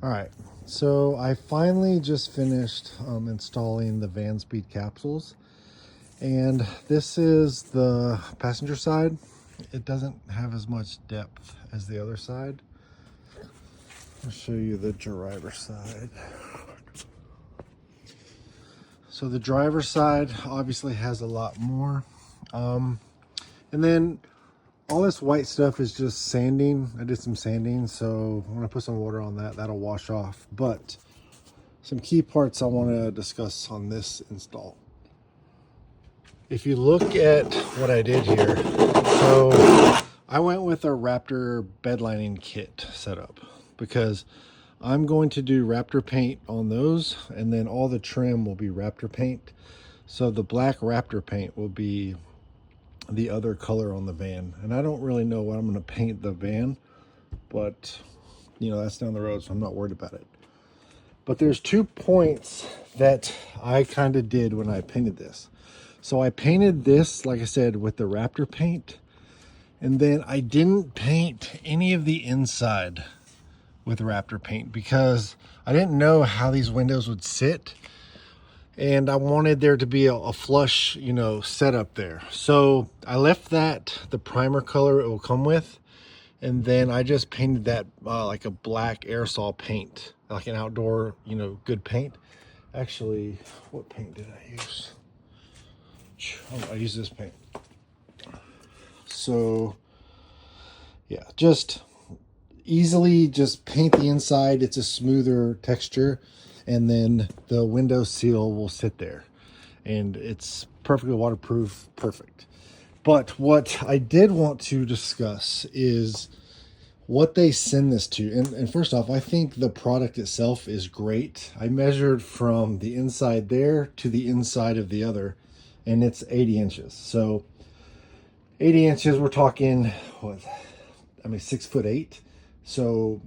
All right, so I finally just finished installing the Vanspeed Capsules, and this is the passenger side. It doesn't have as much depth as the other side. I'll show you the driver side. So the driver side obviously has a lot more. And then all this white stuff is just sanding. I did some sanding, so I'm gonna put some water on that. That'll wash off. But some key parts I want to discuss on this install. If you look at what I did here, so I went with a Raptor Bedlining kit setup because I'm going to do Raptor paint on those, and then all the trim will be Raptor paint. So the black Raptor paint will be the other color on the van, and I don't really know what I'm going to paint the van, but you know, that's down the road, so I'm not worried about it. But there's 2 points that I kind of did when I painted this. So I painted this, like I said, with the Raptor paint, and then I didn't paint any of the inside with Raptor paint because I didn't know how these windows would sit, and I wanted there to be a flush, you know, setup there. So I left that the primer color it will come with, and then I just painted that like a black aerosol paint, like an outdoor, you know, good paint. Actually, what paint did I use? Oh, I used this paint. So yeah, just easily just paint the inside. It's a smoother texture, and then the window seal will sit there, and it's perfectly waterproof, perfect. But what I did want to discuss is what they send this to. And first off, I think the product itself is great. I measured from the inside there to the inside of the other, and it's 80 inches. So 80 inches, we're talking, what, I mean, 6'8". So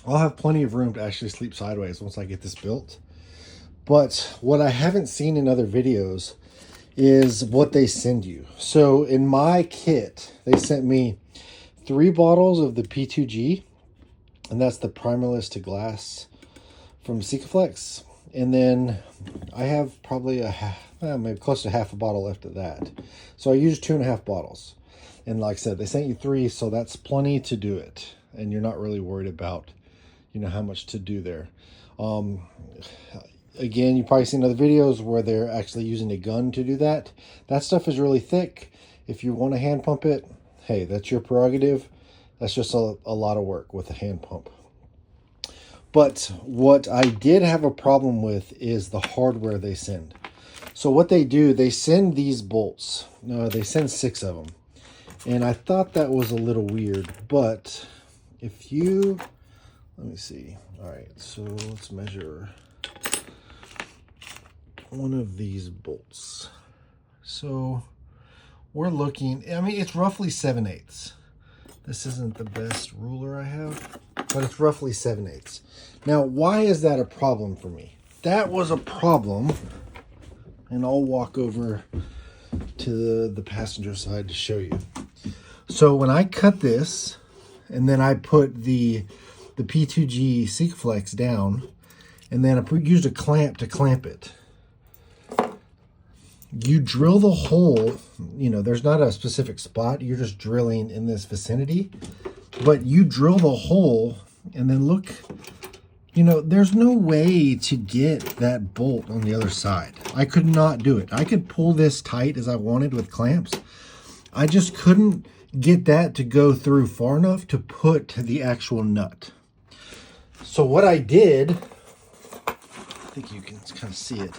I'll have plenty of room to actually sleep sideways once I get this built. But what I haven't seen in other videos is what they send you. So in my kit, they sent me 3 bottles of the P2G, and that's the primerless to glass from Sikaflex. And then I have probably maybe close to half a bottle left of that. So I used 2.5 bottles. And like I said, they sent you 3, so that's plenty to do it. And you're not really worried about, you know, how much to do there. Again, you've probably seen other videos where they're actually using a gun to do that. That stuff is really thick. If you want to hand pump it, hey, that's your prerogative. That's just a lot of work with a hand pump. But what I did have a problem with is the hardware they send. So what they do, they send these bolts. They send 6 of them. And I thought that was a little weird, but if you, let me see. All right, so let's measure one of these bolts. So we're looking, I mean, it's roughly 7/8. This isn't the best ruler I have, but it's roughly 7/8. Now, why is that a problem for me? That was a problem, and I'll walk over to the passenger side to show you. So when I cut this, and then I put the P2G Sikaflex down, and then I used a clamp to clamp it. You drill the hole, you know, there's not a specific spot. You're just drilling in this vicinity, but you drill the hole, and then look, you know, there's no way to get that bolt on the other side. I could not do it. I could pull this tight as I wanted with clamps. I just couldn't get that to go through far enough to put the actual nut. So what I did, I think you can kind of see it.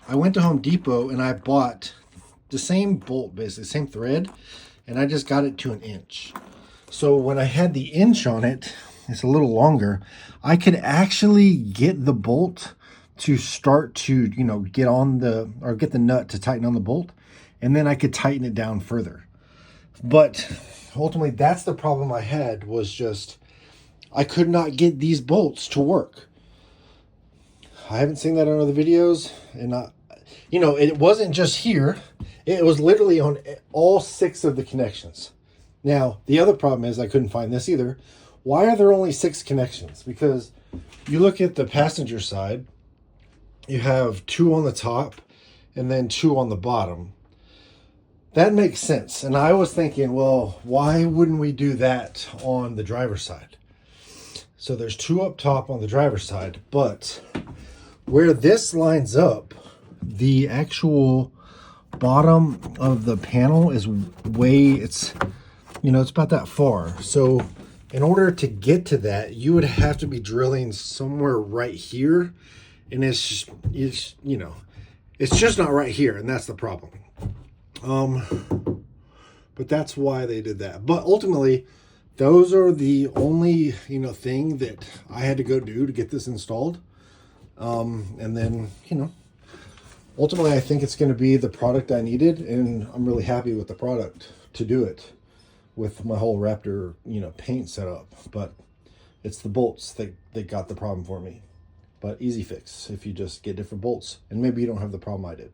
I went to Home Depot and I bought the same bolt, basically, same thread, and I just got it to 1 inch. So when I had the inch on it, it's a little longer, I could actually get the bolt to start to, you know, get on the, or get the nut to tighten on the bolt, and then I could tighten it down further. But ultimately, that's the problem I had, was just, I could not get these bolts to work. I haven't seen that on other videos, and you know, it wasn't just here. It was literally on all 6 of the connections. Now, the other problem is I couldn't find this either, why are there only 6 connections? Because you look at the passenger side, you have 2 on the top and then 2 on the bottom. That makes sense. And I was thinking, well, why wouldn't we do that on the driver's side? So there's 2 up top on the driver's side, but where this lines up, the actual bottom of the panel is it's about that far. So in order to get to that, you would have to be drilling somewhere right here. And it's just not right here. And that's the problem. But that's why they did that. But ultimately, those are the only, thing that I had to go do to get this installed. And then, ultimately I think it's going to be the product I needed, and I'm really happy with the product to do it with my whole Raptor, paint setup. But it's the bolts that got the problem for me. But easy fix if you just get different bolts, and maybe you don't have the problem I did.